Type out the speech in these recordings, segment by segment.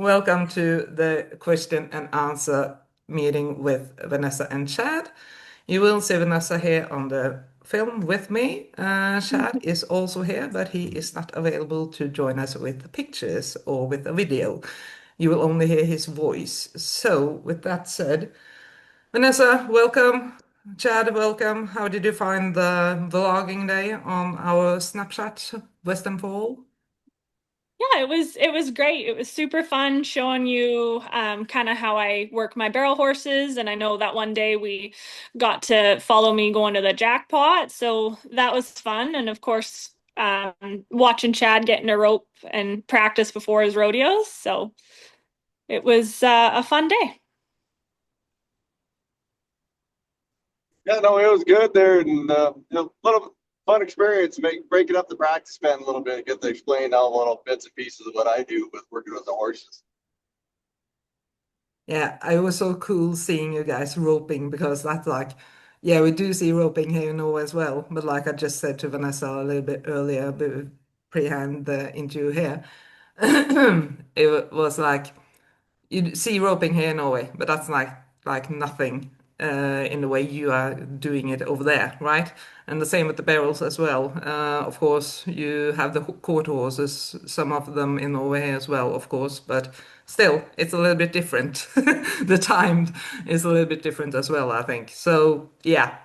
Welcome to the question and answer meeting with Vanessa and Chad. You will see Vanessa here on the film with me. Chad is also here, but he is not available to join us with the pictures or with a video. You will only hear his voice. So, with that said, Vanessa, welcome. Chad, welcome. How did you find the vlogging day on our Snapchat Western Fall? Yeah, it was great. It was super fun showing you kind of how I work my barrel horses, and I know that one day we got to follow me going to the jackpot, so that was fun. And of course, watching Chad get in a rope and practice before his rodeos, so it was a fun day. Yeah, no, it was good there, and little fun experience, breaking up the practice pen a little bit, get to explain all the little bits and pieces of what I do with working with the horses. Yeah, it was so cool seeing you guys roping because that's like, yeah, we do see roping here in Norway as well. But like I just said to Vanessa a little bit earlier, pre-hand the interview here, it was like you see roping here in Norway, but that's like nothing in the way you are doing it over there, right? And the same with the barrels as well. Of course, you have the court horses, some of them in Norway as well, of course, but still, it's a little bit different. The time is a little bit different as well, I think. So, yeah.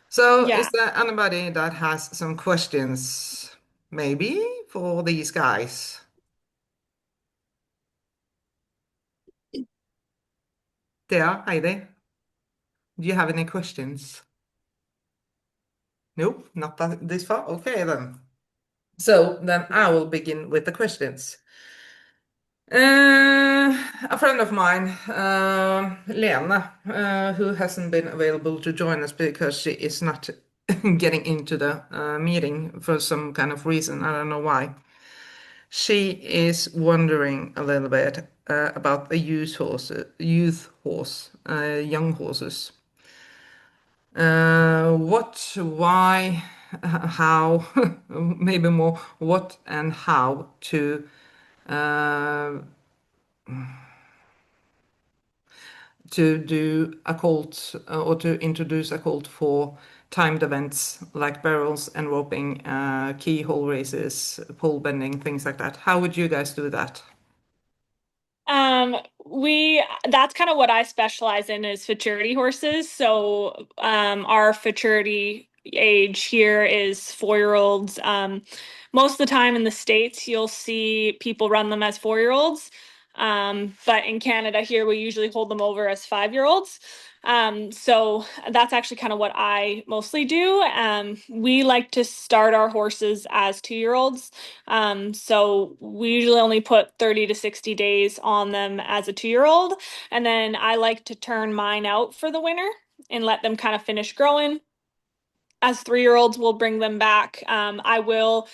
So, Yeah. is there anybody that has some questions, maybe, for these guys? Thea, Heidi, do you have any questions? Nope, not that this far. Okay, then. So then I will begin with the questions. A friend of mine, Lena, who hasn't been available to join us because she is not getting into the meeting for some kind of reason. I don't know why. She is wondering a little bit about the youth horse, young horses. What, why, how, maybe more what and how uh, to do a cult or to introduce a cult for timed events like barrels and roping, keyhole races, pole bending, things like that. How would you guys do that? We that's kind of what I specialize in is futurity horses. So, our futurity age here is 4-year-olds. Most of the time in the States, you'll see people run them as 4-year-olds. But in Canada here, we usually hold them over as 5-year-olds. So that's actually kind of what I mostly do. We like to start our horses as 2-year-olds. So we usually only put 30 to 60 days on them as a 2-year-old. And then I like to turn mine out for the winter and let them kind of finish growing. As 3-year-olds, we'll bring them back. I will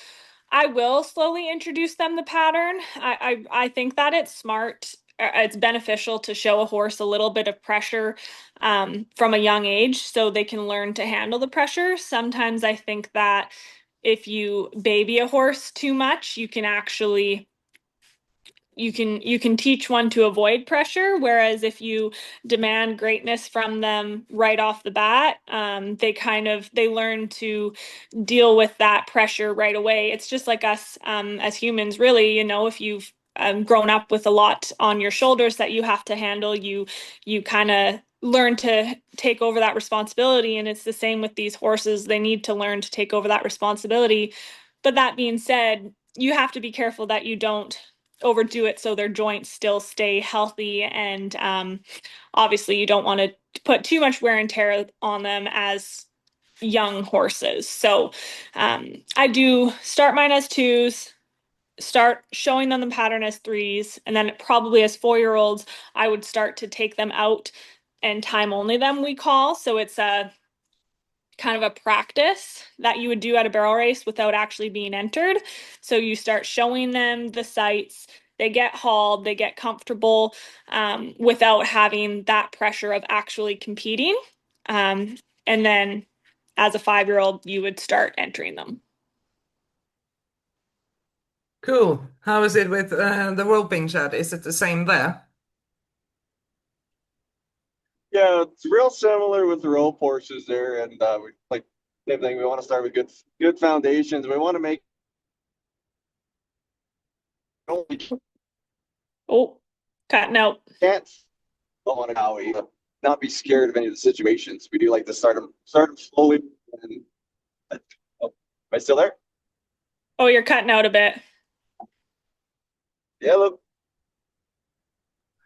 slowly introduce them the pattern. I think that it's smart. It's beneficial to show a horse a little bit of pressure from a young age so they can learn to handle the pressure. Sometimes I think that if you baby a horse too much, you can teach one to avoid pressure, whereas if you demand greatness from them right off the bat, they learn to deal with that pressure right away. It's just like us as humans, really. If you've grown up with a lot on your shoulders that you have to handle, you kind of learn to take over that responsibility. And it's the same with these horses. They need to learn to take over that responsibility. But that being said, you have to be careful that you don't overdo it so their joints still stay healthy. And obviously, you don't want to put too much wear and tear on them as young horses. So I do start mine as twos, start showing them the pattern as threes, and then probably as 4-year-olds, I would start to take them out and time only them, we call. So it's a kind of a practice that you would do at a barrel race without actually being entered. So you start showing them the sights, they get hauled, they get comfortable without having that pressure of actually competing. And then as a 5-year-old, you would start entering them. Cool. How is it with the roping, Chad? Is it the same there? Yeah, it's real similar with the rope horses there, and we like same thing. We want to start with good foundations. We want to make Oh, cutting out. can't on an owie, not be scared of any of the situations. We do like to start them slowly. And, oh, am I still there? Oh, you're cutting out a bit. Yeah, look,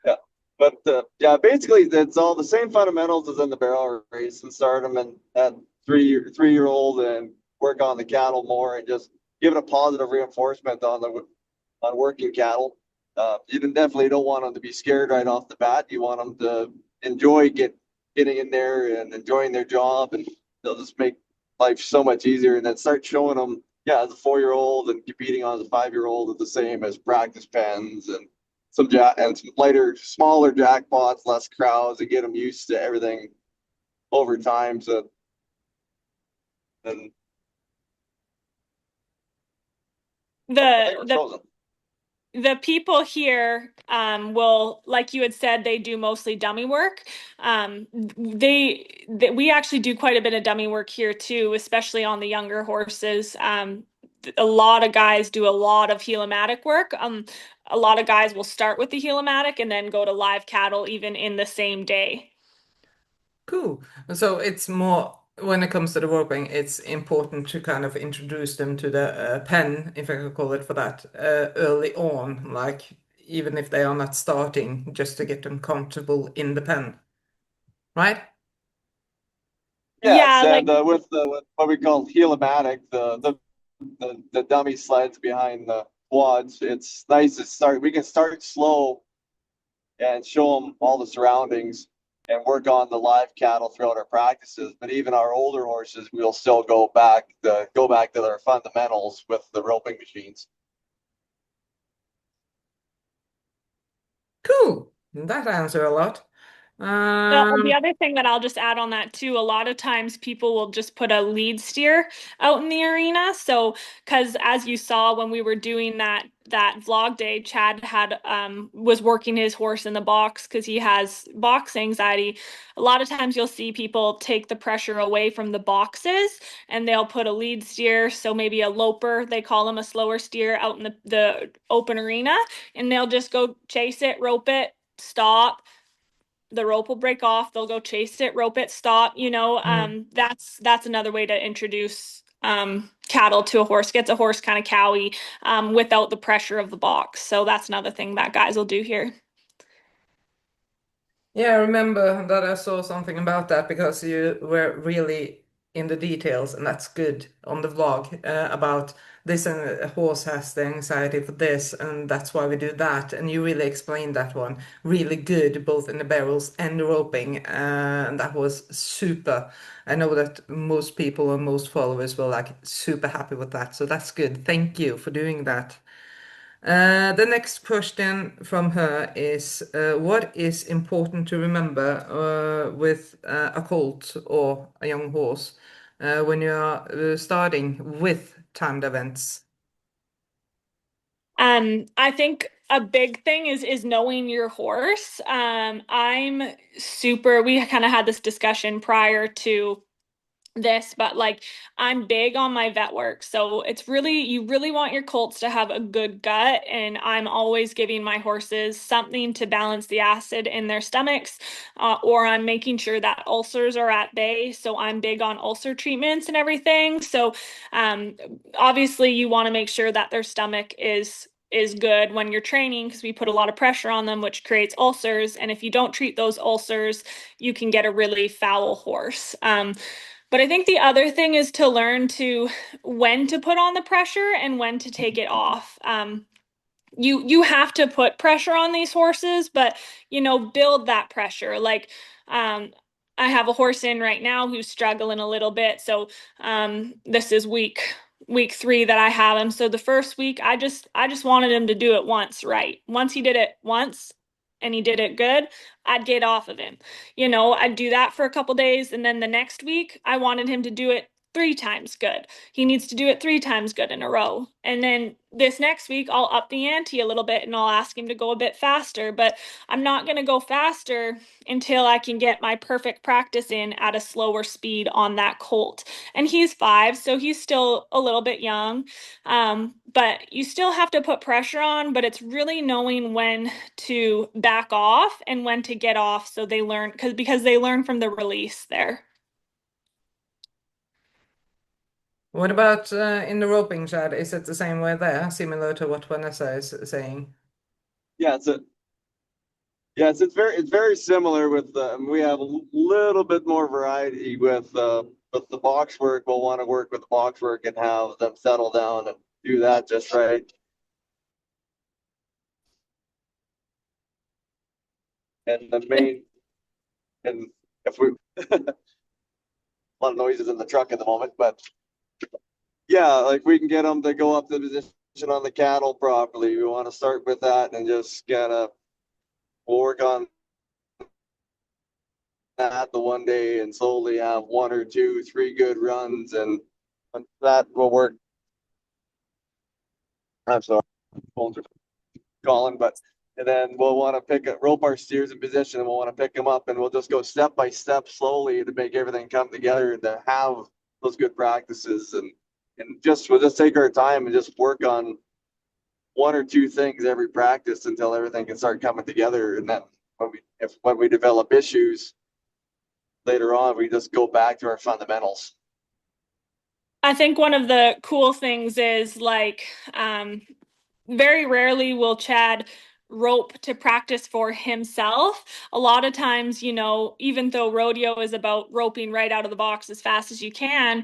yeah. But yeah, basically, it's all the same fundamentals as in the barrel race, and start them and at 3 year old and work on the cattle more and just give it a positive reinforcement on working cattle. You definitely don't want them to be scared right off the bat. You want them to enjoy getting in there and enjoying their job, and they'll just make life so much easier. And then start showing them, yeah, as a 4 year old and competing on as a 5 year old is the same as practice pens and some lighter, smaller jackpots, less crowds, and get them used to everything over time. So and oh, I The think we're the frozen. the people here will, like you had said, they do mostly dummy work. We actually do quite a bit of dummy work here too, especially on the younger horses. A lot of guys do a lot of heliomatic work. A lot of guys will start with the heliomatic and then go to live cattle even in the same day. Cool. So it's more when it comes to the roping, it's important to kind of introduce them to the pen, if I could call it for that, early on, like even if they are not starting, just to get them comfortable in the pen, right? Yes, Yeah, and like with what we call heliomatic, the dummy sleds behind the quads, it's nice to start. We can start slow and show them all the surroundings and work on the live cattle throughout our practices. But even our older horses, we'll still go back to their fundamentals with the roping machines. Cool. That answer a lot. the Um, other thing that I'll just add on that too, a lot of times people will just put a lead steer out in the arena. So, because as you saw when we were doing that vlog day, Chad had was working his horse in the box because he has box anxiety. A lot of times you'll see people take the pressure away from the boxes and they'll put a lead steer, so maybe a loper, they call them a slower steer out in the open arena, and they'll just go chase it, rope it, stop, the rope will break off, they'll go chase it, rope it, stop. mm. That's another way to introduce cattle to a horse, gets a horse kind of cowy without the pressure of the box. So that's another thing that guys will do here. Yeah, I remember that I saw something about that because you were really in the details, and that's good on the vlog about this and a horse has the anxiety for this, and that's why we do that. And you really explained that one really good, both in the barrels and the roping, and that was super. I know that most people and most followers were like super happy with that, so that's good. Thank you for doing that. The next question from her is what is important to remember with a colt or a young horse when you are starting with timed events? I think a big thing is knowing your horse. We kind of had this discussion prior to this, but like I'm big on my vet work. So you really want your colts to have a good gut. And I'm always giving my horses something to balance the acid in their stomachs, or I'm making sure that ulcers are at bay. So I'm big on ulcer treatments and everything. So um, obviously you want to make sure that their stomach is good when you're training because we put a lot of pressure on them, which creates ulcers. And if you don't treat those ulcers, you can get a really foul horse. But I think the other thing is to learn to when to put on the pressure and when to take it off. You have to put pressure on these horses, but build that pressure. Like um, I have a horse in right now who's struggling a little bit. So this is week 3 that I have him. So the first week I just wanted him to do it once right. Once he did it once and he did it good, I'd get off of him. I'd do that for a couple days, and then the next week I wanted him to do it 3 times good. He needs to do it 3 times good in a row. And then this next week, I'll up the ante a little bit and I'll ask him to go a bit faster. But I'm not going to go faster until I can get my perfect practice in at a slower speed on that colt. And he's 5, so he's still a little bit young. But you still have to put pressure on, but it's really knowing when to back off and when to get off so they learn because they learn from the release there. What about in the roping, Chad? Is it the same way there, similar to what Vanessa is saying? Yeah, it's very similar with we have a little bit more variety with the box work. We'll want to work with the box work and have them settle down and do that just right. And the main and if we a lot of noises in the truck at the moment, but yeah, like we can get them to go up the position on the cattle properly. We want to start with that and just kind of work on that the one day and slowly have 1 or 2, 3 good runs, and that will work. I'm sorry, phones are calling, but and then we'll want to rope our steers in position, and we'll want to pick them up, and we'll just go step by step slowly to make everything come together and to have those good practices, and we'll just take our time and just work on 1 or 2 things every practice until everything can start coming together, and then when we develop issues later on, we just go back to our fundamentals. I think one of the cool things is very rarely will Chad rope to practice for himself. A lot of times, even though rodeo is about roping right out of the box as fast as you can,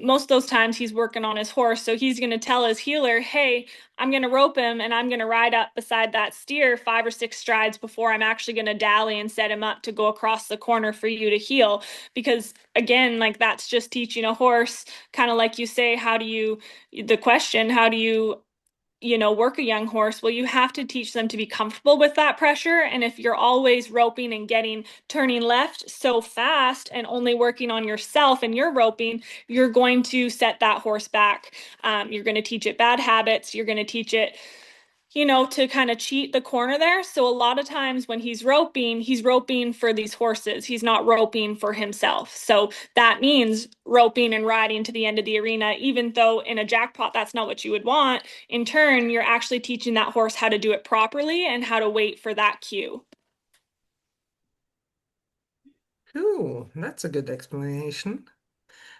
most of those times he's working on his horse. So he's going to tell his healer, hey, I'm going to rope him and I'm going to ride up beside that steer 5 or 6 strides before I'm actually going to dally and set him up to go across the corner for you to heel. Because again, that's just teaching a horse, kind of like you say, how do you work a young horse? Well, you have to teach them to be comfortable with that pressure. And if you're always roping and turning left so fast and only working on yourself and your roping, you're going to set that horse back. You're going to teach it bad habits. You're going to teach it to kind of cheat the corner there. So a lot of times when he's roping for these horses. He's not roping for himself. So that means roping and riding to the end of the arena, even though in a jackpot, that's not what you would want. In turn, you're actually teaching that horse how to do it properly and how to wait for that cue. Cool, that's a good explanation.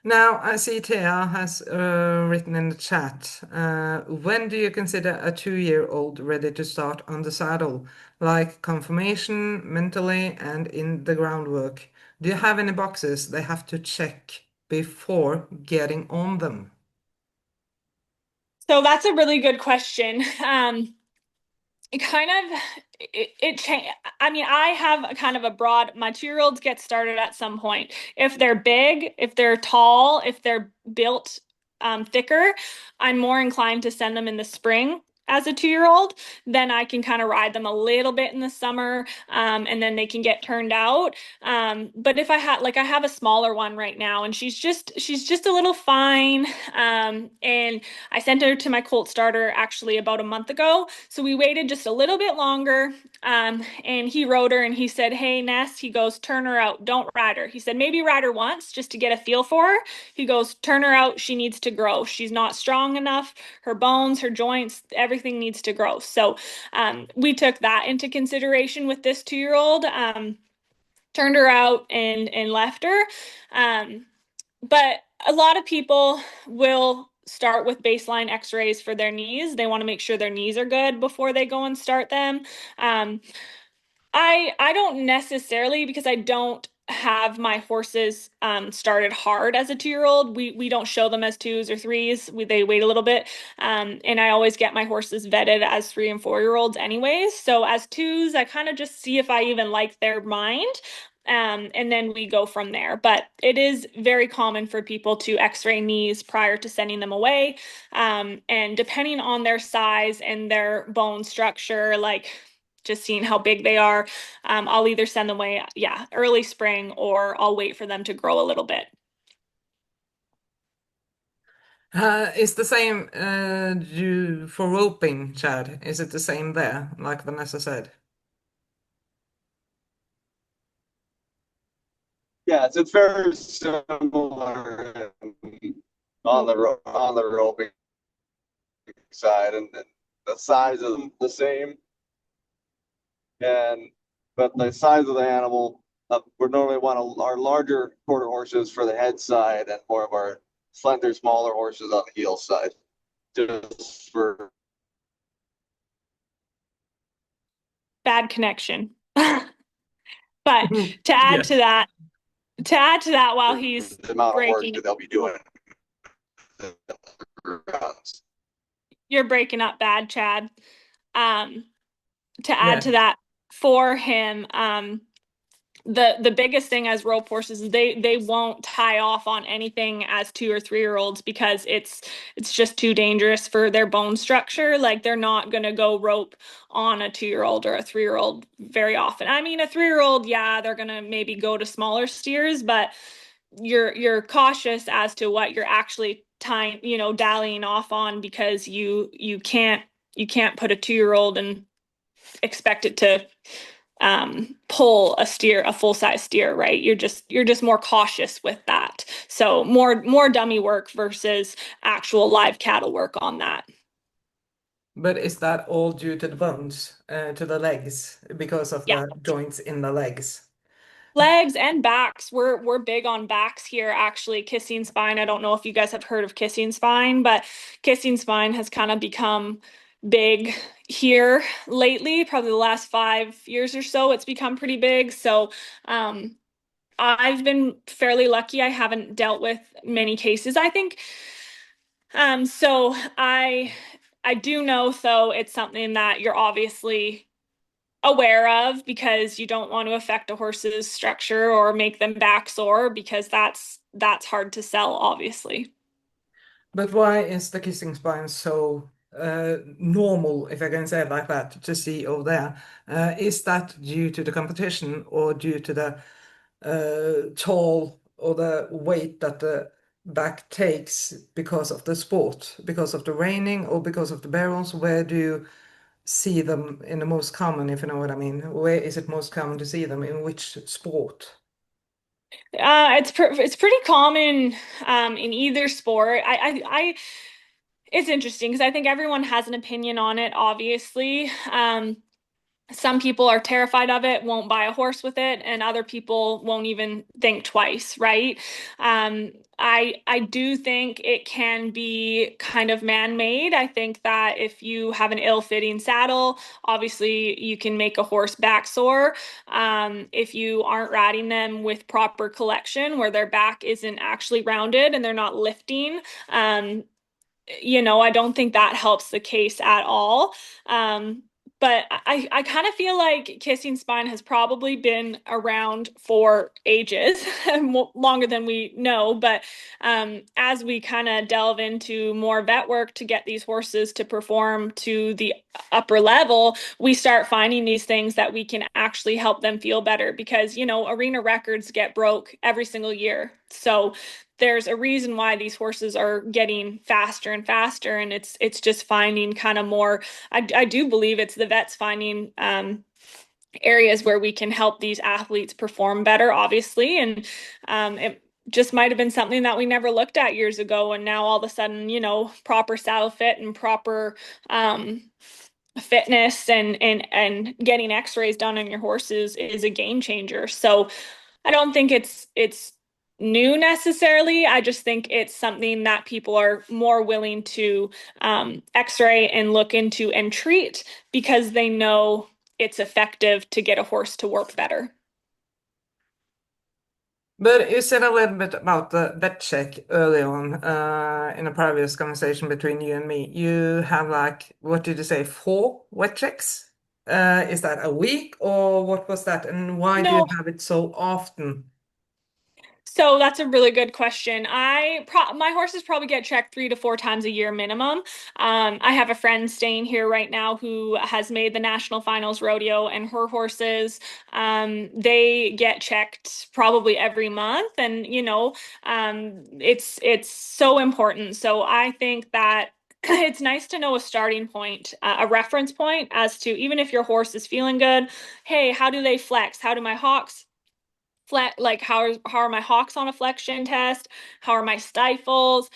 Now, I see Thea has written in the chat, when do you consider a 2-year-old ready to start on the saddle, like conformation, mentally, and in the groundwork? Do you have any boxes they have to check before getting on them? So that's a really good question. It kind of it change. I mean, I have a kind of a broad. My 2-year-olds get started at some point. If they're big, if they're tall, if they're built thicker, I'm more inclined to send them in the spring as a 2-year-old. Then I can kind of ride them a little bit in the summer, and then they can get turned out. But if I have a smaller one right now, and she's just a little fine. And I sent her to my colt starter actually about a month ago. So we waited just a little bit longer. And he rode her and he said, hey, Ness, he goes, turn her out. Don't ride her. He said, maybe ride her once just to get a feel for her. He goes, turn her out. She needs to grow. She's not strong enough. Her bones, her joints, everything needs to grow. So we took that into consideration with this 2-year-old. Turned her out and left her. But a lot of people will start with baseline x-rays for their knees. They want to make sure their knees are good before they go and start them. I don't necessarily, because I don't have my horses started hard as a 2-year-old. We don't show them as 2s or 3s. They wait a little bit. And I always get my horses vetted as 3 and 4-year-olds anyways. So as 2s, I kind of just see if I even like their mind. And then we go from there. But it is very common for people to x-ray knees prior to sending them away. And depending on their size and their bone structure, just seeing how big they are, I'll either send them away, early spring, or I'll wait for them to grow a little bit. Is the same for roping, Chad? Is it the same there, like Vanessa said? Yeah, it's very similar on on the roping side, and the size is the same, and but the size of the animal, we're normally one of our larger quarter horses for the head side, and more of our slender, smaller horses on the heel side, just for Bad connection. But to add Yeah. to that, to add to that, while he's the amount of work breaking, that they'll be doing. Runs. you're breaking up bad, Chad. Um, to add Yeah. to that for him, the biggest thing as rope horses is they won't tie off on anything as 2 or 3 year olds because it's just too dangerous for their bone structure. Like they're not gonna go rope on a 2 year old or a 3 year old very often. I mean, a 3 year old, yeah, they're gonna maybe go to smaller steers, but you're cautious as to what you're actually tying, dallying off on because you can't put a 2 year old and expect it to pull a full size steer, right? You're just more cautious with that. So more dummy work versus actual live cattle work on that. But is that all due to the bones, to the legs, because of Yeah. the joints in the legs? Legs and backs. We're big on backs here, actually. Kissing spine. I don't know if you guys have heard of kissing spine, but kissing spine has kind of become big here lately, probably the last 5 years or so. It's become pretty big. So I've been fairly lucky. I haven't dealt with many cases. I think so I do know though it's something that you're obviously aware of because you don't want to affect a horse's structure or make them back sore because that's hard to sell, obviously. But why is the kissing spine so normal, if I can say it like that, to see over there? Is that due to the competition or due to the toll or the weight that the back takes because of the sport, because of the reining or because of the barrels? Where do you see them in the most common, if you know what I mean? Where is it most common to see them? In which sport? It's pretty common in either sport. It's interesting because I think everyone has an opinion on it, obviously. Some people are terrified of it, won't buy a horse with it, and other people won't even think twice, right? I do think it can be kind of man-made. I think that if you have an ill-fitting saddle, obviously you can make a horse back sore. If you aren't riding them with proper collection, where their back isn't actually rounded and they're not lifting, I don't think that helps the case at all. Um, but I kind of feel like kissing spine has probably been around for ages, longer than we know. But as we kind of delve into more vet work to get these horses to perform to the upper level, we start finding these things that we can actually help them feel better because, arena records get broke every single year. So there's a reason why these horses are getting faster and faster, and it's just finding kind of more. I do believe it's the vets finding areas where we can help these athletes perform better, obviously, and it just might have been something that we never looked at years ago, and now all of a sudden, proper saddle fit and proper fitness and getting x-rays done on your horses is a game changer. So I don't think it's new necessarily. I just think it's something that people are more willing to x-ray and look into and treat because they know it's effective to get a horse to work better. But you said a little bit about the vet check early on in a previous conversation between you and me. You have like, what did you say, 4 vet checks? Is that a week or what was that? And why do you No, have it so often? So that's a really good question. My horses probably get checked 3 to 4 times a year minimum. I have a friend staying here right now who has made the national finals rodeo, and her horses, they get checked probably every month, and it's so important. So I think that it's nice to know a starting point, a reference point as to even if your horse is feeling good, hey, how do they flex? How do my hocks? Like how are my hocks on a flexion test? How are my stifles?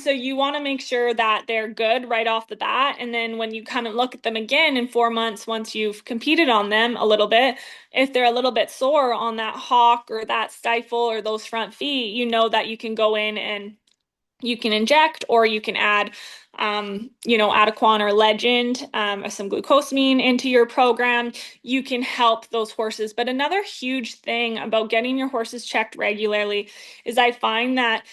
So you want to make sure that they're good right off the bat, and then when you come and look at them again in 4 months, once you've competed on them a little bit, if they're a little bit sore on that hock or that stifle or those front feet, you know that you can go in and you can inject, or you can add Adequan or Legend, or some glucosamine into your program. You can help those horses. But another huge thing about getting your horses checked regularly is I find that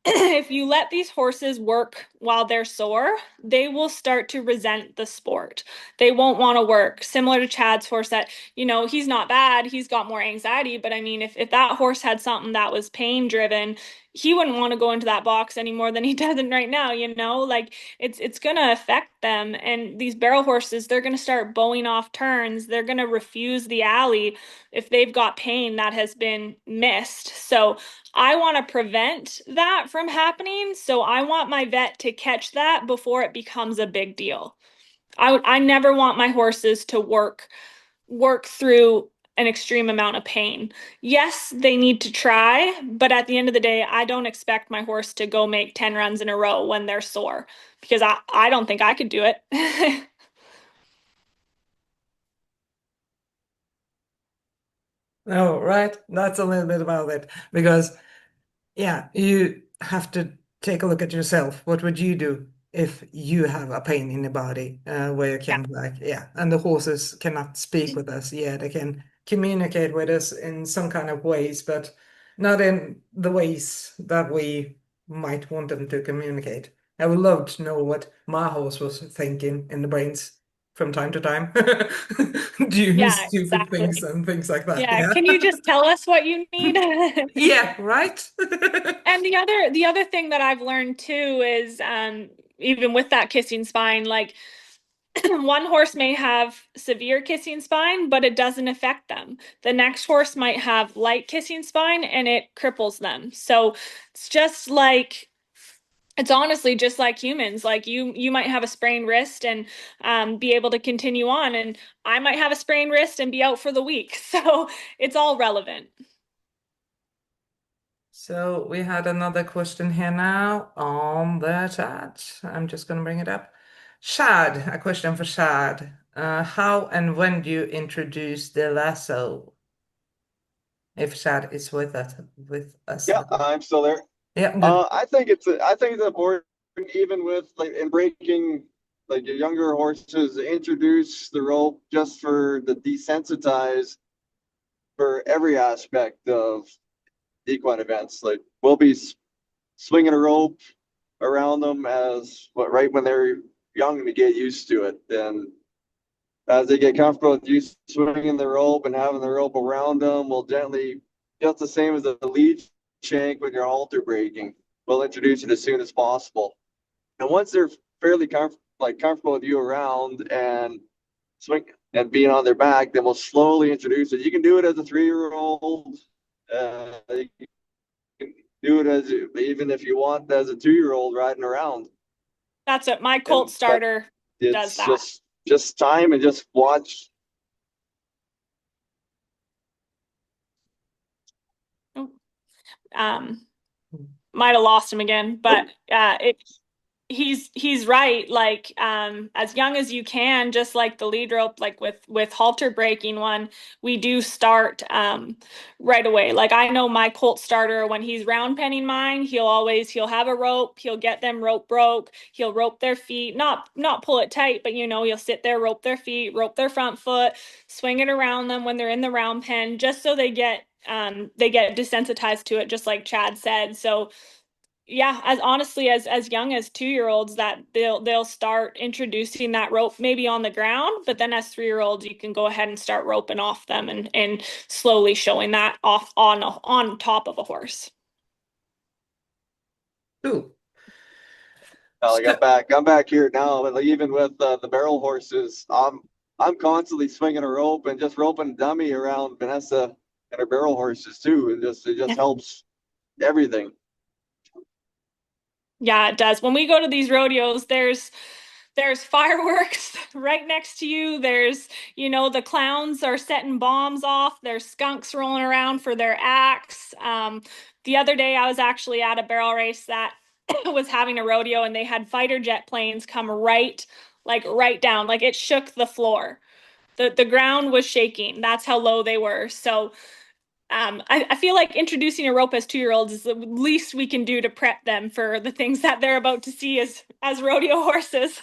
if you let these horses work while they're sore, they will start to resent the sport. They won't want to work. Similar to Chad's horse that, he's not bad, he's got more anxiety, but I mean, if that horse had something that was pain driven, he wouldn't want to go into that box any more than he doesn't right now, like it's gonna affect them. And these barrel horses, they're gonna start bowing off turns, they're gonna refuse the alley if they've got pain that has been missed. So I want to prevent that from happening. So I want my vet to catch that before it becomes a big deal. I never want my horses to work through an extreme amount of pain. Yes, they need to try, but at the end of the day, I don't expect my horse to go make 10 runs in a row when they're sore because I don't think I could do it. Oh, right. That's a little bit about it because yeah, you have to take a look at yourself. What would you do if you have a pain in the body where you Yeah. can like yeah, and the horses cannot speak with us. Yeah, they can communicate with us in some kind of ways, but not in the ways that we might want them to communicate. I would love to know what my horse was thinking in the brains from time to time, doing Yeah, stupid things exactly. and things like that. Yeah, Yeah. can you just tell us what you need? Yeah, right. And the other thing that I've learned too is even with that kissing spine, like one horse may have severe kissing spine, but it doesn't affect them. The next horse might have light kissing spine and it cripples them. So it's just like it's honestly just like humans. Like you might have a sprained wrist and be able to continue on, and I might have a sprained wrist and be out for the week. So it's all relevant. So we had another question here now on the chat. I'm just going to bring it up. Shad, a question for Shad. How and when do you introduce the lasso? If Shad is with us Yeah, now. I'm still there. Yeah, good. I think it's important, even with like in breaking like your younger horses, introduce the rope just for the desensitize for every aspect of equine events. Like we'll be swinging a rope around them as what right when they're young to get used to it. And as they get comfortable with you swinging the rope and having the rope around them, we'll gently, just the same as the lead shank when you're halter breaking, we'll introduce it as soon as possible. And once they're fairly comfortable with you around and swing and being on their back, then we'll slowly introduce it. You can do it as a 3-year-old. You can do it as even if you want as a 2-year-old riding around. That's what my Colt And but starter does it's that. just time and just watch. Um, might have lost him again, but he's right. Like as young as you can, just like the lead rope, like with halter breaking one, we do start right away. Like I know my Colt starter, when he's round penning mine, he'll have a rope, he'll get them rope broke, he'll rope their feet, not pull it tight, but he'll sit there, rope their feet, rope their front foot, swing it around them when they're in the round pen, just so they get desensitized to it, just like Chad said. So yeah, as honestly as young as 2-year-olds that they'll start introducing that rope maybe on the ground, but then as 3-year-olds you can go ahead and start roping off them and slowly showing that off on top of a horse. Cool. Well, So, I'm back here now, and like, even with the barrel horses, I'm constantly swinging a rope and just roping dummy around Vanessa and her barrel horses too, and just it just helps everything. Yeah, it does. When we go to these rodeos, there's fireworks right next to you. There's, the clowns are setting bombs off. There's skunks rolling around for their acts. The other day I was actually at a barrel race that was having a rodeo and they had fighter jet planes come right down. Like it shook the floor. The ground was shaking. That's how low they were. So I feel like introducing a rope as 2-year-olds is the least we can do to prep them for the things that they're about to see as rodeo horses.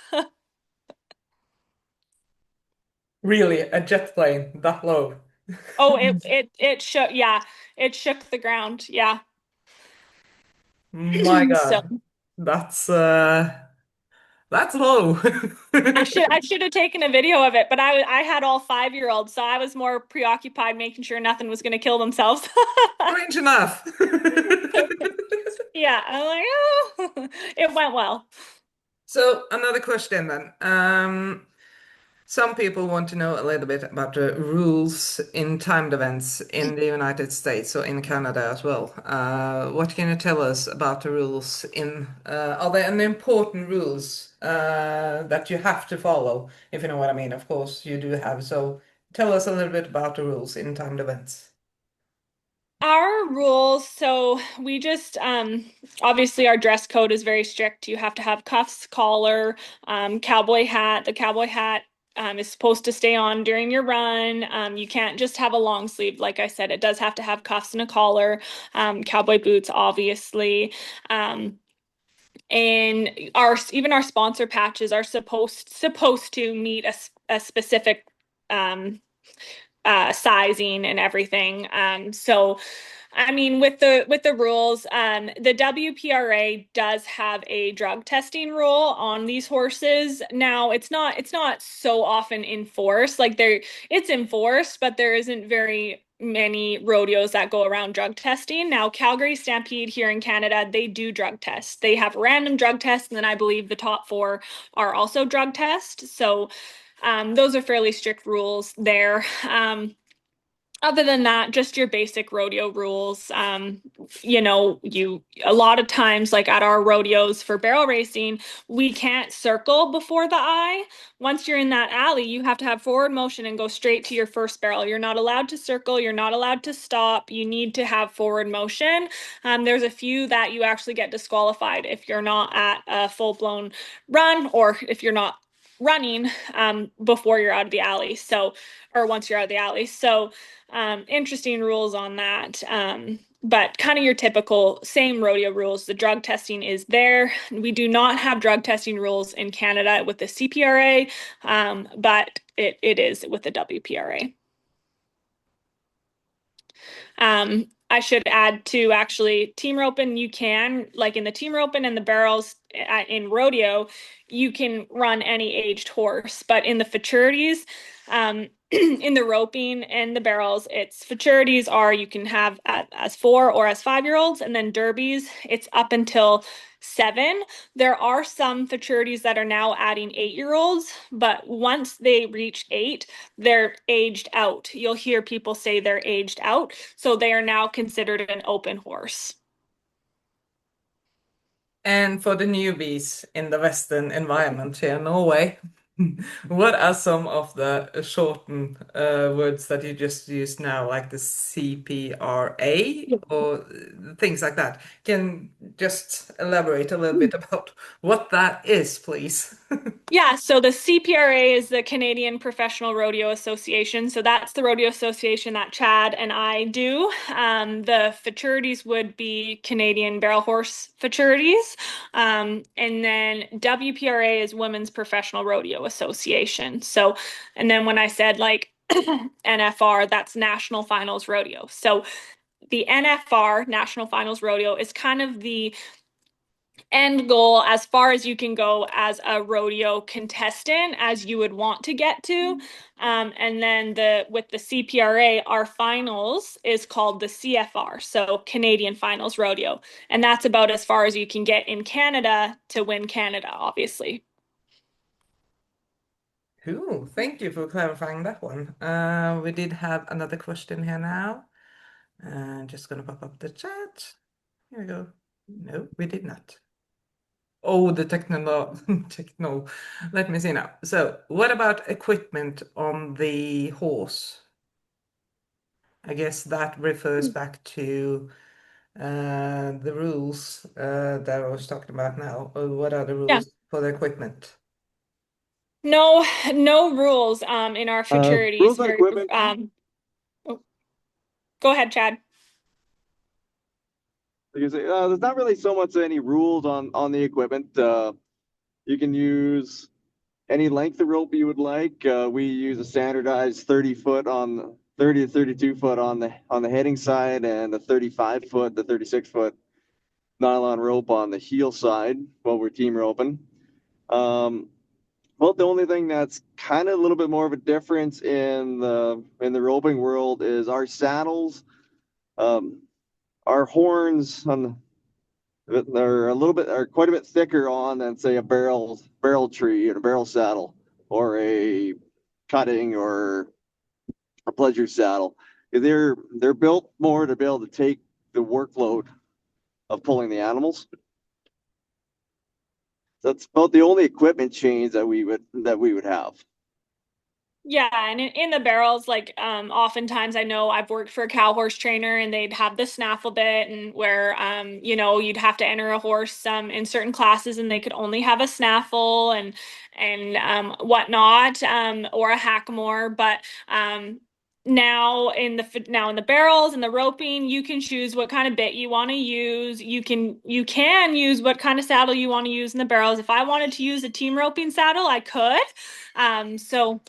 really, a jet plane that low. Oh, it shook. Yeah, it shook the ground. Yeah. My So God, that's that's low. I should have taken a video of it, but I had all 5-year-olds, so I was more preoccupied making sure nothing was going to kill themselves. Strange enough. Yeah, I'm like, oh, it went well. So another question then. Some people want to know a little bit about the rules in timed events in the United States or in Canada as well. What can you tell us about the rules are there any important rules that you have to follow, if you know what I mean? Of course, you do have. So tell us a little bit about the rules in timed events. Our rules, so we just obviously our dress code is very strict. You have to have cuffs, collar, cowboy hat. The cowboy hat is supposed to stay on during your run. You can't just have a long sleeve. Like I said, it does have to have cuffs and a collar. Cowboy boots, obviously. And even our sponsor patches are supposed to meet a specific sizing and everything. So I mean, with the rules, the WPRA does have a drug testing rule on these horses. Now, it's not so often enforced. Like it's enforced, but there isn't very many rodeos that go around drug testing. Now, Calgary Stampede here in Canada, they do drug tests. They have random drug tests, and then I believe the top four are also drug tests. So, those are fairly strict rules there. Other than that, just your basic rodeo rules. You a lot of times, like at our rodeos for barrel racing, we can't circle before the eye. Once you're in that alley, you have to have forward motion and go straight to your first barrel. You're not allowed to circle. You're not allowed to stop. You need to have forward motion. There's a few that you actually get disqualified if you're not at a full-blown run or if you're not running before you're out of the alley. So, or once you're out of the alley. So, interesting rules on that. But kind of your typical same rodeo rules. The drug testing is there. We do not have drug testing rules in Canada with the CPRA, but it is with the WPRA. I should add to actually team roping, you can, like in the team roping and the barrels in rodeo, you can run any aged horse, but in the futurities, in the roping and the barrels, it's futurities are you can have as 4 or as 5-year-olds, and then derbies, it's up until 7. There are some futurities that are now adding 8-year-olds, but once they reach 8, they're aged out. You'll hear people say they're aged out, so they are now considered an open horse. And for the newbies in the Western environment here in Norway, what are some of the shortened words that you just used now, like the CPRA or things like that? Can just elaborate a little bit about what that is, please? Yeah, so the CPRA is the Canadian Professional Rodeo Association. So that's the rodeo association that Chad and I do. The futurities would be Canadian Barrel Horse Futurities. And then WPRA is Women's Professional Rodeo Association. So, and then when I said like NFR, that's National Finals Rodeo. So the NFR, National Finals Rodeo, is kind of the end goal as far as you can go as a rodeo contestant as you would want to get to. And then with the CPRA, our finals is called the CFR, so Canadian Finals Rodeo. And that's about as far as you can get in Canada to win Canada, obviously. Cool. Thank you for clarifying that one. We did have another question here now. Just gonna pop up the chat. Here we go. No, we did not. Oh, the techno. Let me see now. So, what about equipment on the horse? I guess that refers back to the rules that I was talking about now. What are the Yeah. rules for the equipment? No rules in our fraternities. Rules on equipment. Oh, go ahead, Chad. Because there's not really so much any rules on the equipment. You can use any length of rope you would like. We use a standardized 30 foot on 30 to 32 foot on the heading side, and a 35 foot to 36 foot nylon rope on the heel side while we're team roping. Well, the only thing that's kind of a little bit more of a difference in the roping world is our saddles. Our horns on they're a little bit are quite a bit thicker on than say a barrel tree and a barrel saddle or a cutting or a pleasure saddle. They're built more to be able to take the workload of pulling the animals. That's about the only equipment change that we would have. Yeah, and in the barrels, like oftentimes I know I've worked for a cow horse trainer and they'd have the snaffle bit and where you'd have to enter a horse in certain classes and they could only have a snaffle and whatnot, or a hackamore. But now in the barrels and the roping, you can choose what kind of bit you want to use. You can use what kind of saddle you want to use in the barrels. If I wanted to use a team roping saddle, I could. So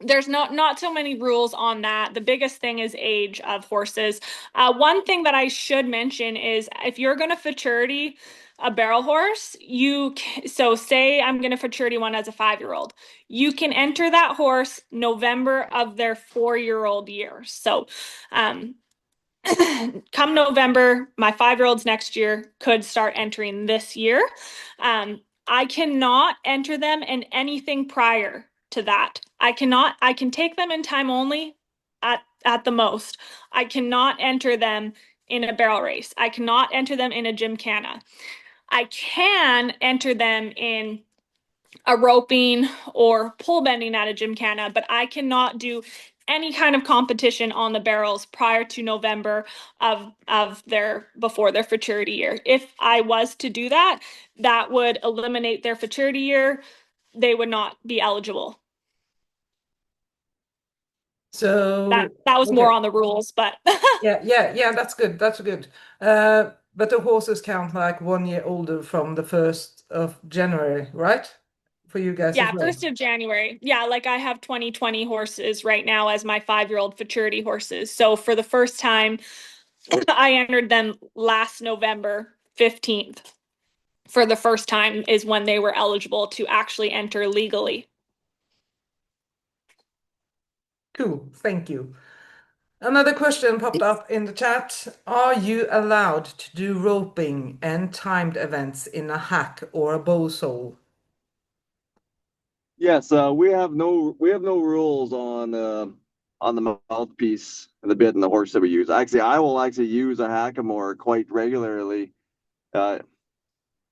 there's not so many rules on that. The biggest thing is age of horses. One thing that I should mention is if you're going to futurity a barrel horse, so say I'm going to futurity one as a 5-year-old. You can enter that horse November of their 4-year-old year. So um, come November, my 5-year-olds next year could start entering this year. I cannot enter them in anything prior to that. I can take them in time only at the most. I cannot enter them in a barrel race. I cannot enter them in a gymkhana. I can enter them in a roping or pole bending at a gymkhana, but I cannot do any kind of competition on the barrels prior to November of their before their futurity year. If I was to do that, that would eliminate their futurity year. They would not be eligible. That So, that was more okay. on the rules, but Yeah, that's good. That's good. But the horses count like 1 year older from the 1st of January, right? For you guys as yeah, well. 1st of January. Yeah, like I have 2020 horses right now as my 5-year-old futurity horses. So for the first time, I entered them last November 15th. For the first time is when they were eligible to actually enter legally. Cool. Thank you. Another question popped up in the chat. Are you allowed to do roping and timed events in a hack or a bow sole? Yes, we have no rules on the mouthpiece, the bit, and the horse that we use. Actually, I will actually use a hackamore quite regularly uh,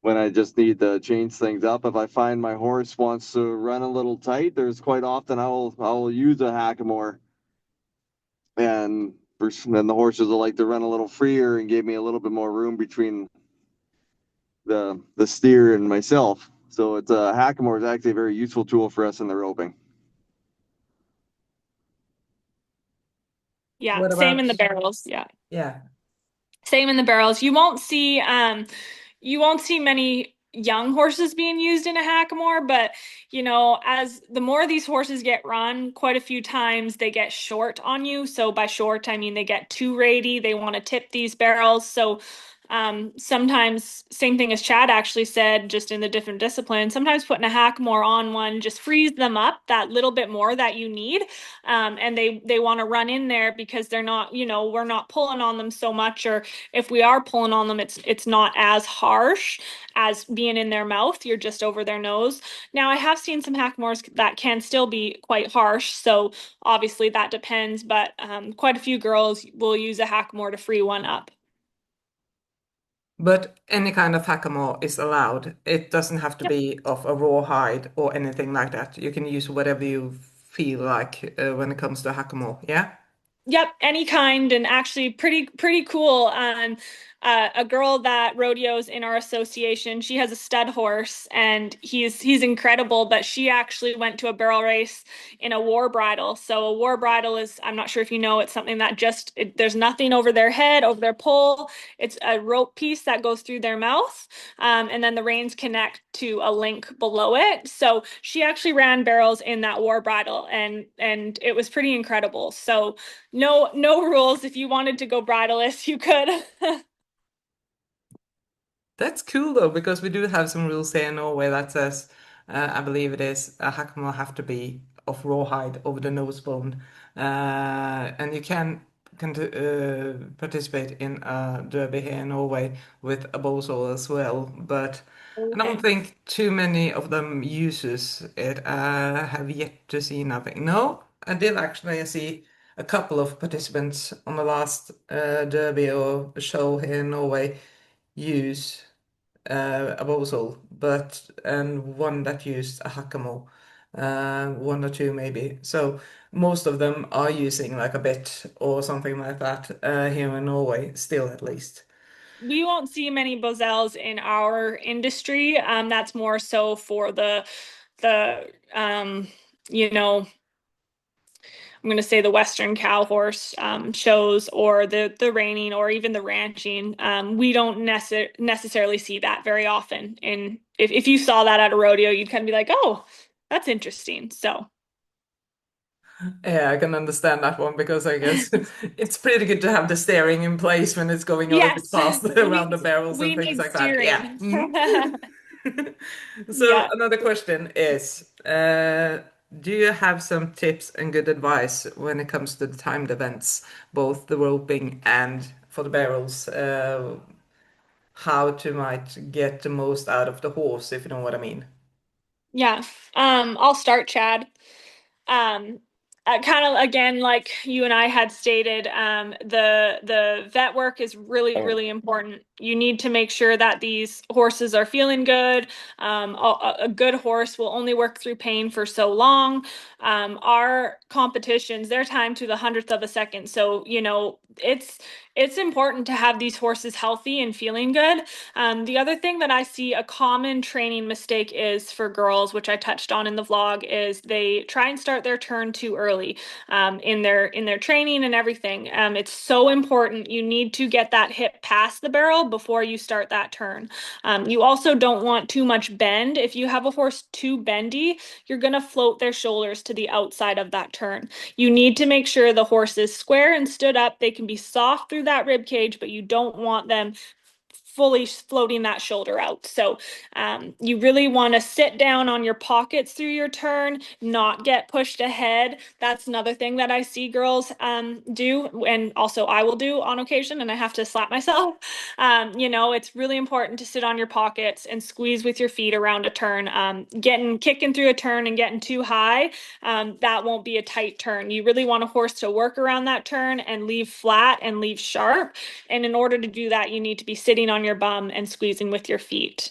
when I just need to change things up. If I find my horse wants to run a little tight, there's quite often I will use a hackamore, and then the horses will like to run a little freer and give me a little bit more room between the steer and myself. So it's a hackamore is actually a very useful tool for us in the roping. Yeah, What same in about, the barrels. Yeah. yeah. Same in the barrels. You won't see many young horses being used in a hackamore, but as the more these horses get run, quite a few times they get short on you. So by short, I mean they get too rady. They want to tip these barrels. So Sometimes, same thing as Chad actually said, just in the different discipline, sometimes putting a Hackamore on one just frees them up that little bit more that you need. And they want to run in there because they're not, we're not pulling on them so much, or if we are pulling on them, it's not as harsh as being in their mouth. You're just over their nose. Now, I have seen some Hackamores that can still be quite harsh, so obviously that depends, but quite a few girls will use a Hackamore to free one up. But any kind of hackamore is allowed. It doesn't have to Yep. be of a raw hide or anything like that. You can use whatever you feel like when it comes to hackamore. Yeah? Yep, any kind, and actually pretty cool. A girl that rodeos in our association, she has a stud horse, and he's incredible. But she actually went to a barrel race in a war bridle. So a war bridle is, I'm not sure if you know, it's something that there's nothing over their head, over their pole. It's a rope piece that goes through their mouth, and then the reins connect to a link below it. So she actually ran barrels in that war bridle, and it was pretty incredible. So. No rules. If you wanted to go bridleless, you could. That's cool though, because we do have some rules here in Norway that says, I believe it is, a hackman will have to be of rawhide over the nose bone, and you can participate in a derby here in Norway with a bowsaw as well. But I don't Okay. think too many of them uses it. I have yet to see nothing. No, I did actually see a couple of participants on the last derby or show here in Norway use a bowsol, but and one that used a hackamore, one or two maybe. So most of them are using like a bit or something like that here in Norway, still at least. We won't see many Bozels in our industry. That's more so for the you know, I'm going to say the Western cow horse shows, or the reining, or even the ranching. We don't necessarily see that very often. And if you saw that at a rodeo, you'd kind of be like, oh, that's interesting. So Yeah, I can understand that one because I guess it's pretty good to have the steering in place when it's going a little bit yes, fast we around the need barrels and we things need like that. Yeah. steering. Mhm. So Yeah. another question is, do you have some tips and good advice when it comes to the timed events, both the roping and for the barrels? How to might get the most out of the horse, if you know what I mean. Yeah. I'll start, Chad. Um, Kind of again, like you and I had stated, the vet work is really important. You need to make sure that these horses are feeling good. A good horse will only work through pain for so long. Our competitions, they're timed to the hundredth of a second, so it's important to have these horses healthy and feeling good. The other thing that I see a common training mistake is for girls, which I touched on in the vlog, is they try and start their turn too early in their training and everything. It's so important. You need to get that hip past the barrel before you start that turn. You also don't want too much bend. If you have a horse too bendy, you're going to float their shoulders to the outside of that turn. You need to make sure the horse is square and stood up. They can be soft through that rib cage, but you don't want them fully floating that shoulder out. So you really want to sit down on your pockets through your turn, not get pushed ahead. That's another thing that I see girls do, and also I will do on occasion, and I have to slap myself. It's really important to sit on your pockets and squeeze with your feet around a turn. Kicking through a turn and getting too high, that won't be a tight turn. You really want a horse to work around that turn and leave flat and leave sharp. And in order to do that, you need to be sitting on your bum and squeezing with your feet.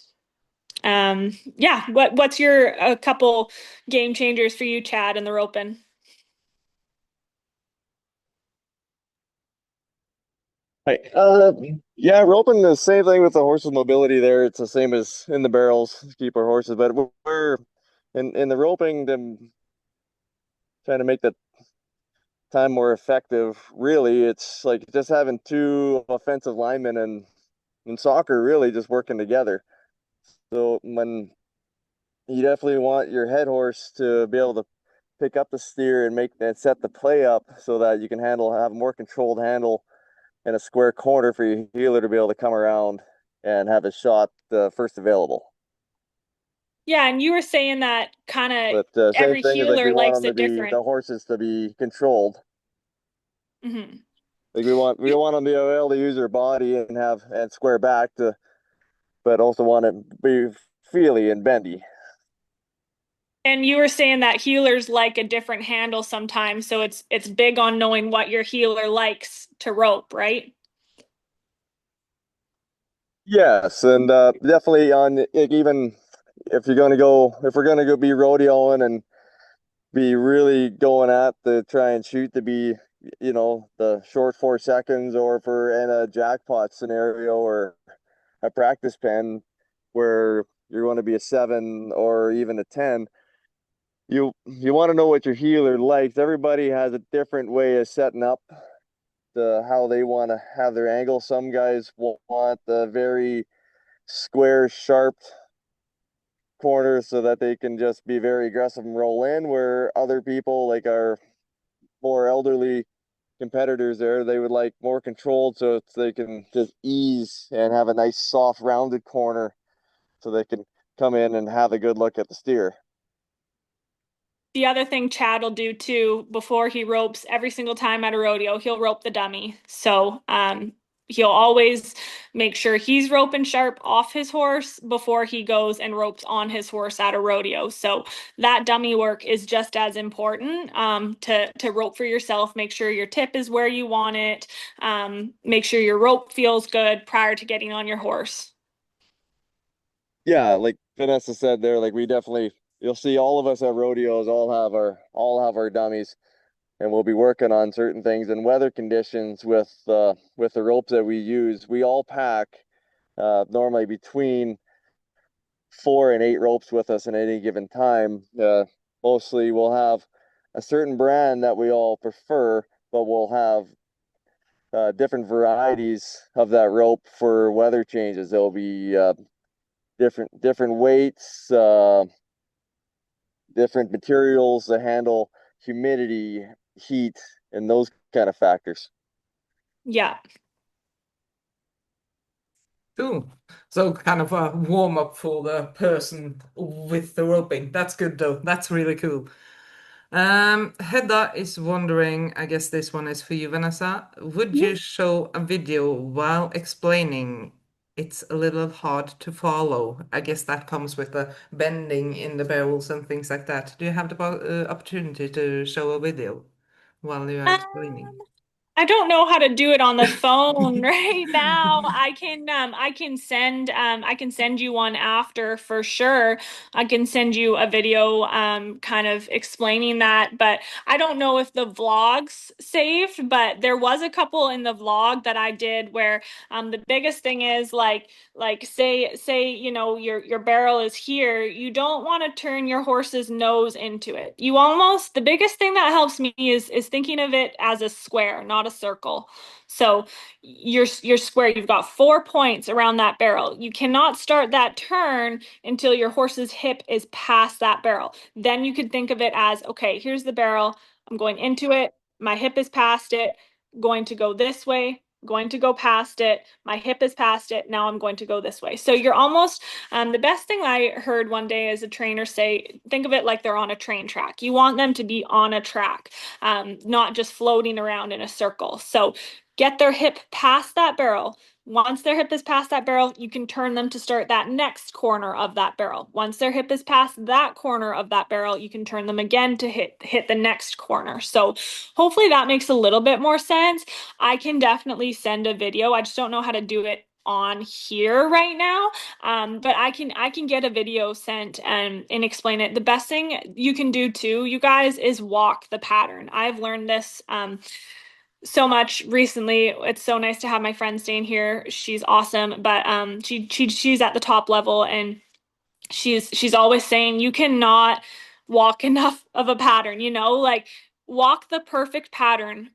Yeah, what's your a couple game changers for you, Chad, in the roping? Hi. Yeah, roping the same thing with the horse's mobility there. It's the same as in the barrels to keep our horses, but we're in the roping to trying to make the time more effective. Really, it's like just having two offensive linemen and in soccer, really just working together. So when you definitely want your head horse to be able to pick up the steer and make that set the play up so that you can have a more controlled handle in a square corner for your heeler to be able to come around and have a shot first available. Yeah, and you were saying that kind of But same every thing is like we healer want likes them a to be different. the horses to be controlled. Mhm. Like we want them to be able to use their body and have and square back to, but also want it to be feely and bendy. And you were saying that healers like a different handle sometimes, so it's big on knowing what your healer likes to rope, right? Yes, and definitely on like, even if we're gonna go be rodeoing and be really going at the try and shoot to be, the short 4 seconds, or if we're in a jackpot scenario or a practice pen where you're going to be a 7 or even a 10, you want to know what your healer likes. Everybody has a different way of setting up how they want to have their angle. Some guys want the very square, sharp corners so that they can just be very aggressive and roll in, where other people, like our more elderly competitors there, they would like more controlled so they can just ease and have a nice soft rounded corner so they can come in and have a good look at the steer. The other thing Chad will do too before he ropes every single time at a rodeo, he'll rope the dummy. So he'll always make sure he's roping sharp off his horse before he goes and ropes on his horse at a rodeo. So that dummy work is just as important to rope for yourself. Make sure your tip is where you want it. Make sure your rope feels good prior to getting on your horse. Yeah, like Vanessa said there, like we definitely, you'll see all of us at rodeos all have our dummies, and we'll be working on certain things and weather conditions with the ropes that we use. We all pack normally between 4 and 8 ropes with us at any given time. Mostly we'll have a certain brand that we all prefer, but we'll have different varieties of that rope for weather changes. There'll be different weights, different materials to handle humidity, heat, and those kind of factors. Yeah. Cool. So kind of a warm up for the person with the roping. That's good though. That's really cool. Hedda is wondering, I guess this one is for you, Vanessa. Would you show a video while explaining? It's a little hard to follow. I guess that comes with the bending in the barrels and things like that. Do you have the opportunity to show a video while you are Um, explaining? I don't know how to do it on the phone right now. I can send you one after for sure. I can send you a video kind of explaining that, but I don't know if the vlog's saved, but there was a couple in the vlog that I did where the biggest thing is like say your barrel is here, you don't want to turn your horse's nose into it. You almost The biggest thing that helps me is thinking of it as a square, not a circle. So your square, you've got 4 points around that barrel. You cannot start that turn until your horse's hip is past that barrel. Then you could think of it as, okay, here's the barrel. I'm going into it. My hip is past it, going to go this way, going to go past it. My hip is past it. Now I'm going to go this way. So you're almost, the best thing I heard one day as a trainer say, think of it like they're on a train track. You want them to be on a track, not just floating around in a circle. So get their hip past that barrel. Once their hip is past that barrel, you can turn them to start that next corner of that barrel. Once their hip is past that corner of that barrel, you can turn them again to hit the next corner. So hopefully that makes a little bit more sense. I can definitely send a video. I just don't know how to do it on here right now. But I can get a video sent and explain it. The best thing you can do too, you guys, is walk the pattern. I've learned this so much recently. It's so nice to have my friend staying here. She's awesome, but she's at the top level, and she's always saying you cannot walk enough of a pattern, like walk the perfect pattern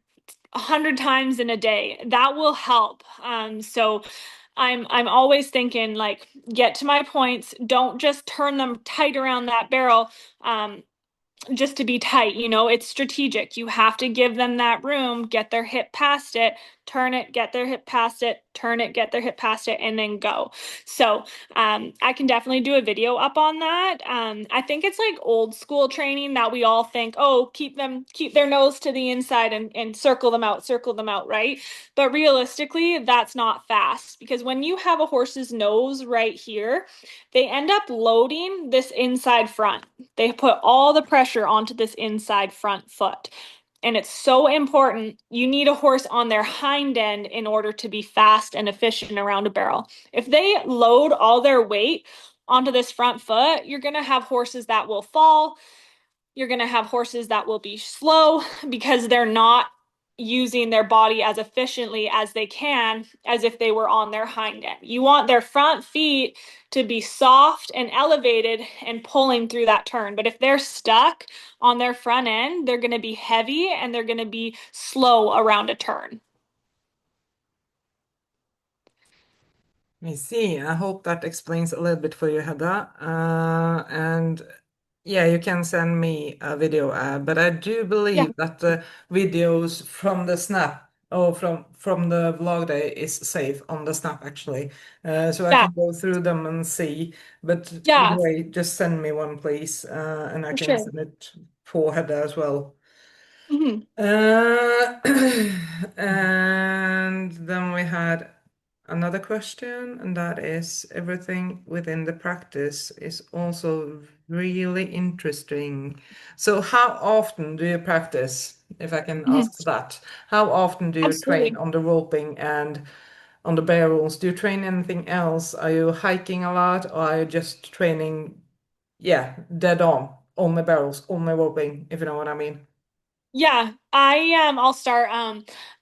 100 times in a day. That will help. So I'm always thinking like get to my points. Don't just turn them tight around that barrel. Just to be tight, it's strategic. You have to give them that room, get their hip past it, turn it, get their hip past it, turn it, get their hip past it, and then go. So I can definitely do a video up on that. I think it's like old school training that we all think, oh, keep their nose to the inside and circle them out, right? But realistically, that's not fast because when you have a horse's nose right here, they end up loading this inside front. They put all the pressure onto this inside front foot. And it's so important. You need a horse on their hind end in order to be fast and efficient around a barrel. If they load all their weight onto this front foot, you're going to have horses that will fall. You're going to have horses that will be slow because they're not using their body as efficiently as they can as if they were on their hind end. You want their front feet to be soft and elevated and pulling through that turn. But if they're stuck on their front end, they're going to be heavy and they're going to be slow around a turn. I see. I hope that explains a little bit for you, Hedda. And yeah, you can send me a video, but I do Yeah, believe that the videos from the Snap or from the vlog day is safe on the Snap actually. So I yeah, can go through them and see. But yeah, anyway, just send me one, please, and I for can sure. send it for Hedda as well. Mhm. Uh, and then we had another question, and that is everything within the practice is also really interesting. So, how often do you practice? If I can Mhm. ask that, how often do you train Absolutely. on the roping and on the barrels? Do you train anything else? Are you hiking a lot, or are you just training, yeah, dead on the barrels, on the roping, if you know what I mean? Yeah, I'll start.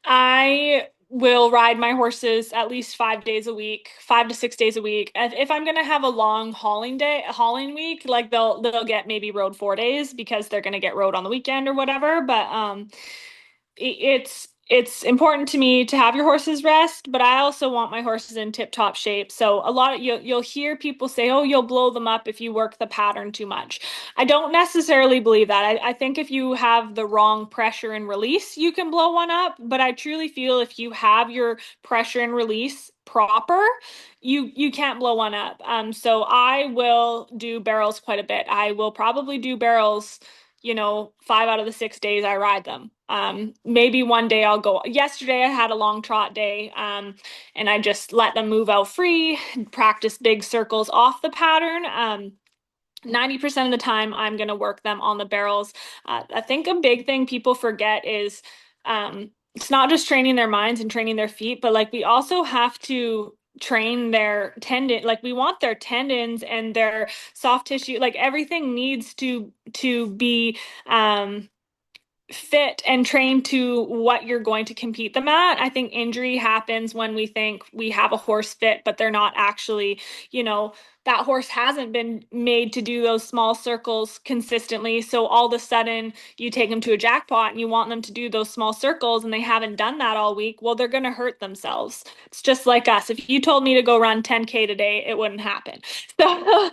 I will ride my horses at least 5 days a week, 5 to 6 days a week. If I'm gonna have a long hauling week, like they'll get maybe rode 4 days because they're gonna get rode on the weekend or whatever. But it's important to me to have your horses rest, but I also want my horses in tip-top shape. So a lot of you'll hear people say, "Oh, you'll blow them up if you work the pattern too much." I don't necessarily believe that. I think if you have the wrong pressure and release, you can blow one up, but I truly feel if you have your pressure and release proper, you can't blow one up. So I will do barrels quite a bit. I will probably do barrels 5 out of the 6 days I ride them. Maybe one day I'll go. Yesterday I had a long trot day, and I just let them move out free, practice big circles off the pattern. 90% of the time I'm going to work them on the barrels. I think a big thing people forget is it's not just training their minds and training their feet, but like we also have to train their tendon, like we want their tendons and their soft tissue, like everything needs to be fit and trained to what you're going to compete them at. I think injury happens when we think we have a horse fit, but they're not actually, that horse hasn't been made to do those small circles consistently. So all of a sudden you take them to a jackpot and you want them to do those small circles and they haven't done that all week. Well, they're going to hurt themselves. It's just like us. If you told me to go run 10K today, it wouldn't happen. So,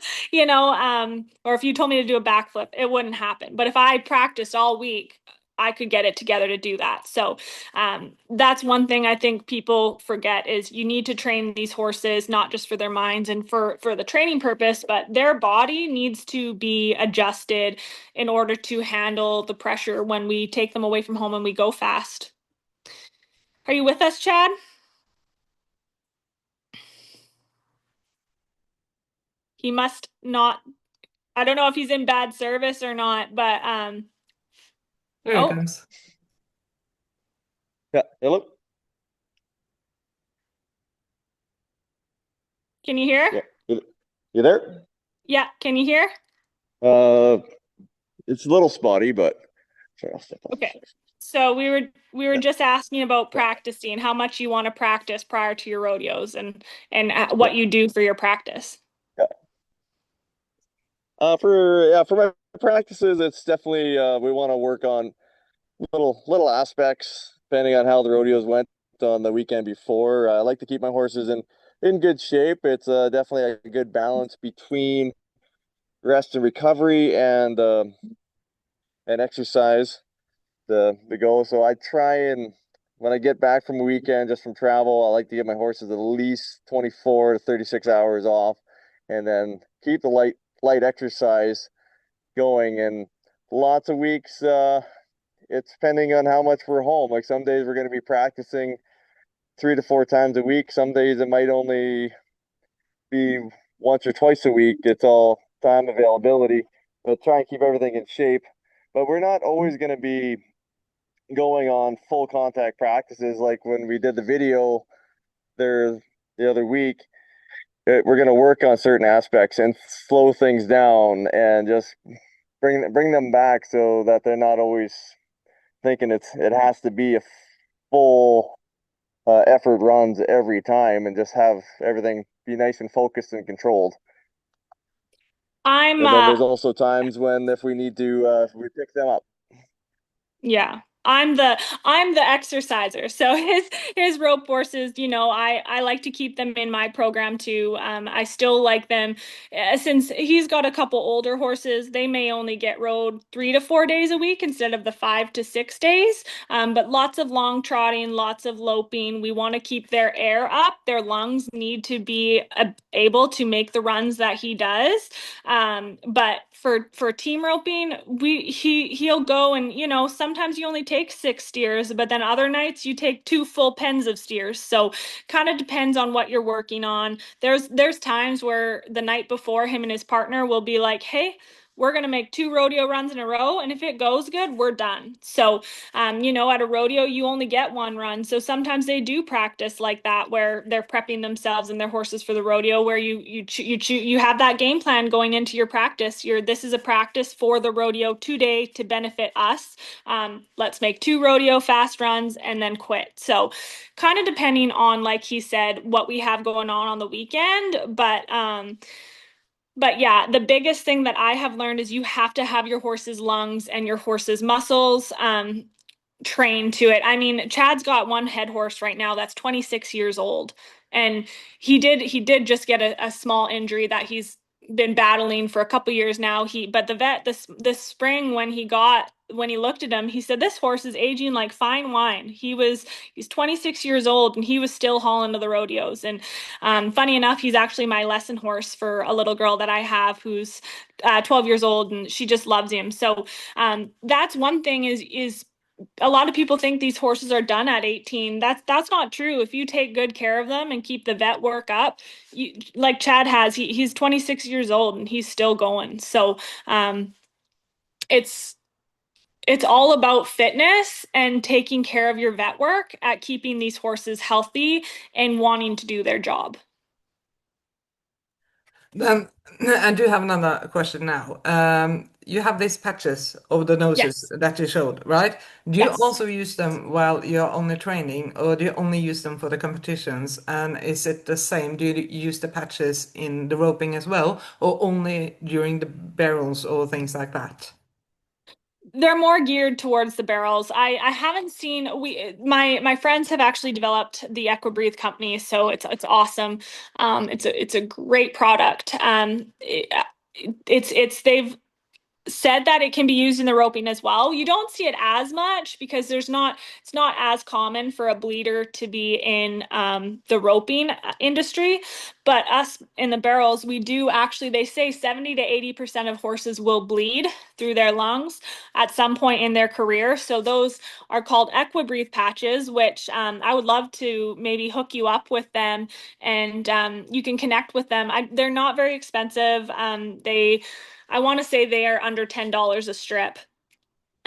or if you told me to do a backflip, it wouldn't happen. But if I practiced all week, I could get it together to do that. So that's one thing I think people forget is you need to train these horses not just for their minds and for the training purpose, but their body needs to be adjusted in order to handle the pressure when we take them away from home and we go fast. Are you with us, Chad? He must not. I don't know if he's in bad service or not, but There it oh, comes. Yeah. Hello. can you hear? Yeah. You there? Yeah, can you hear? Uh, it's a little spotty, but sorry, I'll step off. Okay. So we were Yeah. just asking about Yeah. practicing, how much you want to practice prior to your rodeos and Yeah. what you do for your practice. Yeah. For my practices, it's definitely we want to work on little aspects depending on how the rodeos went on the weekend before. I like to keep my horses in good shape. It's definitely a good balance between rest and recovery and exercise the go. So I try and when I get back from a weekend, just from travel, I like to give my horses at least 24 to 36 hours off, and then keep the light exercise going. And lots of weeks, it's depending on how much we're home. Like some days we're going to be practicing 3 to 4 times a week. Some days it might only be once or twice a week. It's all time availability, but try and keep everything in shape. But we're not always going to be going on full contact practices like when we did the video there the other week. We're going to work on certain aspects and slow things down and just bring them back so that they're not always thinking it has to be a full effort runs every time, and just have everything be nice and focused and controlled. I'm And then there's also times when if we need to, we pick them up. Yeah. I'm the exerciser. So his rope horses, I like to keep them in my program too. I still like them since he's got a couple older horses. They may only get rode 3 to 4 days a week instead of the 5 to 6 days. But lots of long trotting, lots of loping. We want to keep their air up. Their lungs need to be able to make the runs that he does. But for team roping, he'll go and sometimes you only take 6 steers, but then other nights you take 2 full pens of steers. So kind of depends on what you're working on. There's times where the night before him and his partner will be like, hey, we're going to make 2 rodeo runs in a row, and if it goes good, we're done. So at a rodeo, you only get 1 run. So sometimes they do practice like that, where they're prepping themselves and their horses for the rodeo, where you have that game plan going into your practice. This is a practice for the rodeo today to benefit us. Let's make 2 rodeo fast runs and then quit. So kind of depending on, like he said, what we have going on the weekend. But yeah, the biggest thing that I have learned is you have to have your horse's lungs and your horse's muscles trained to it. I mean, Chad's got one head horse right now that's 26 years old, and he did just get a small injury that he's been battling for a couple years now. But the vet this spring, when he looked at him, he said this horse is aging like fine wine. He's 26 years old and he was still hauling to the rodeos. And funny enough, he's actually my lesson horse for a little girl that I have who's 12 years old, and she just loves him. So that's one thing is a lot of people think these horses are done at 18. That's not true. If you take good care of them and keep the vet work up, like Chad has, he's 26 years old and he's still going. So it's it's all about fitness and taking care of your vet work at keeping these horses healthy and wanting to do their job. Then I do have another question now. You have these patches over the noses Yes. that you showed, right? Do you Yes. also use them while you're only training, or do you only use them for the competitions? And is it the same? Do you use the patches in the roping as well, or only during the barrels or things like that? They're more geared towards the barrels. I haven't seen my friends have actually developed the EquiBreathe company, so it's awesome. It's a great product. They've said that it can be used in the roping as well. You don't see it as much because it's not as common for a bleeder to be in the roping industry. But us in the barrels, we do actually, they say 70 to 80% of horses will bleed through their lungs at some point in their career. So those are called EquiBreathe patches, which I would love to maybe hook you up with them, and you can connect with them. They're not very expensive. I want to say they are under $10 a strip.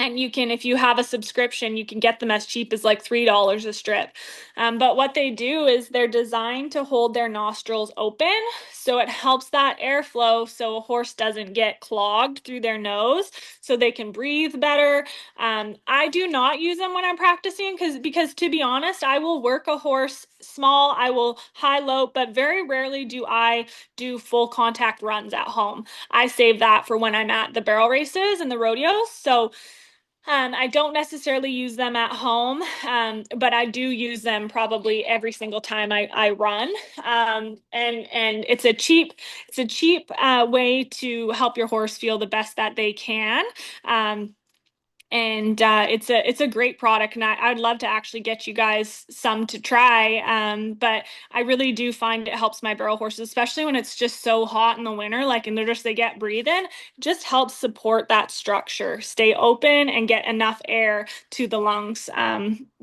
And you can, if you have a subscription, you can get them as cheap as like $3 a strip. But what they do is they're designed to hold their nostrils open. So it helps that airflow so a horse doesn't get clogged through their nose so they can breathe better. I do not use them when I'm practicing because to be honest, I will work a horse small, I will high low, but very rarely do I do full contact runs at home. I save that for when I'm at the barrel races and the rodeos. So I don't necessarily use them at home, but I do use them probably every single time I run. And it's a cheap way to help your horse feel the best that they can. Um, and it's a great product, and I'd love to actually get you guys some to try. But I really do find it helps my barrel horses, especially when it's just so hot in the winter, like and they get breathing, just helps support that structure, stay open, and get enough air to the lungs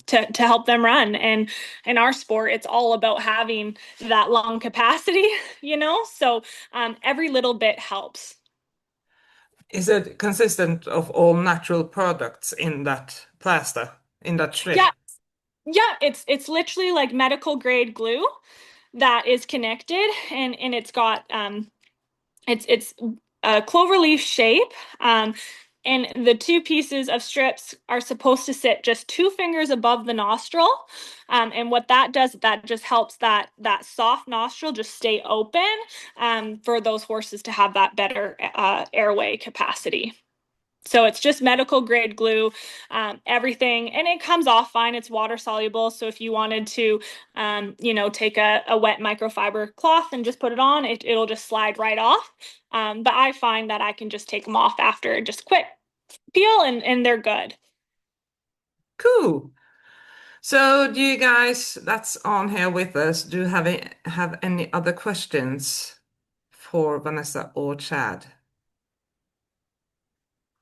to help them run. And in our sport, it's all about having that lung capacity, you know. So every little bit helps. Is it consistent of all natural products in that plaster, in that Yeah, strip? yeah, it's literally like medical grade glue that is connected, and it's got it's a cloverleaf shape. And the two pieces of strips are supposed to sit just 2 fingers above the nostril. And what that does, that just helps that soft nostril just stay open for those horses to have that better airway capacity. So it's just medical grade glue, everything, and it comes off fine. It's water soluble. So if you wanted to, take a wet microfiber cloth and just put it on, it'll just slide right off. But I find that I can just take them off after just quick peel, and they're good. Cool. So, do you guys that's on here with us, do you have any other questions for Vanessa or Chad?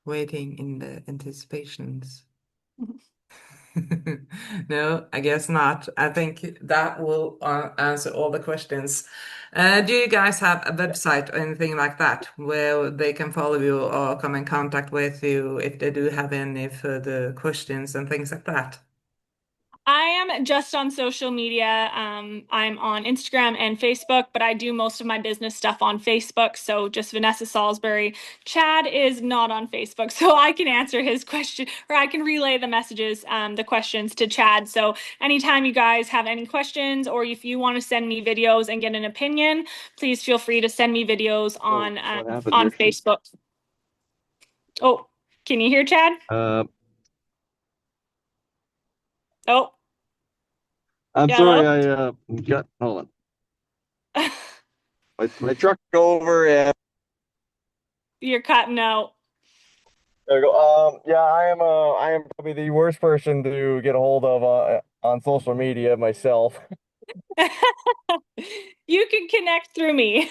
Waiting in the anticipations. No, I guess not. I think that will answer all the questions. Do you guys have a website or anything like that where they can follow you or come in contact with you if they do have any further questions and things like that? I am just on social media. I'm on Instagram and Facebook, but I do most of my business stuff on Facebook. So just Vanessa Salisbury. Chad is not on Facebook, so I can answer his question, or I can relay the messages, the questions to Chad. So anytime you guys have any questions, or if you want to send me videos and get an opinion, please feel free to send me videos Oh, what happened on here? Facebook. Oh, can you hear Chad? Uh, Oh, I'm hello. sorry, got hold on. My truck over and You're cutting out. there we go. Yeah, I am probably the worst person to get a hold of on social media myself. You can connect through me.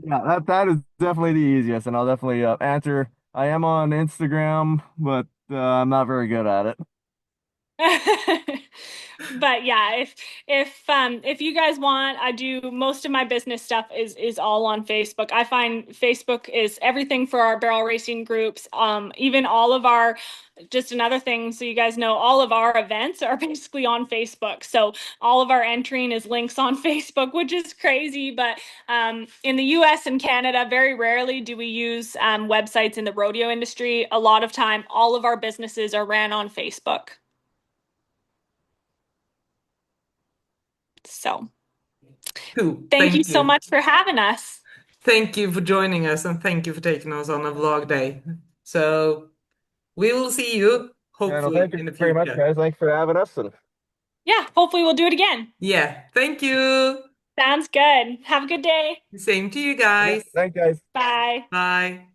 Yeah, that is definitely the easiest, and I'll definitely answer. I am on Instagram, but I'm not very good at it. But yeah, if you guys want, I do most of my business stuff is all on Facebook. I find Facebook is everything for our barrel racing groups. Even all of our just another thing so you guys know, all of our events are basically on Facebook. So all of our entering is links on Facebook, which is crazy. But in the US and Canada, very rarely do we use websites in the rodeo industry. A lot of time, all of our businesses are ran on Facebook. So Cool. thank you Thank so you. much for having us. Thank you for joining us and thank you for taking us on a vlog day. So we will see you Yeah, no, hopefully thank you in the very much, future. guys. Thanks for having us, and Yeah, hopefully we'll do it again. Yeah. Thank you. Sounds good. Have a good day. Same to you yeah, guys. thanks, guys. Bye. Bye.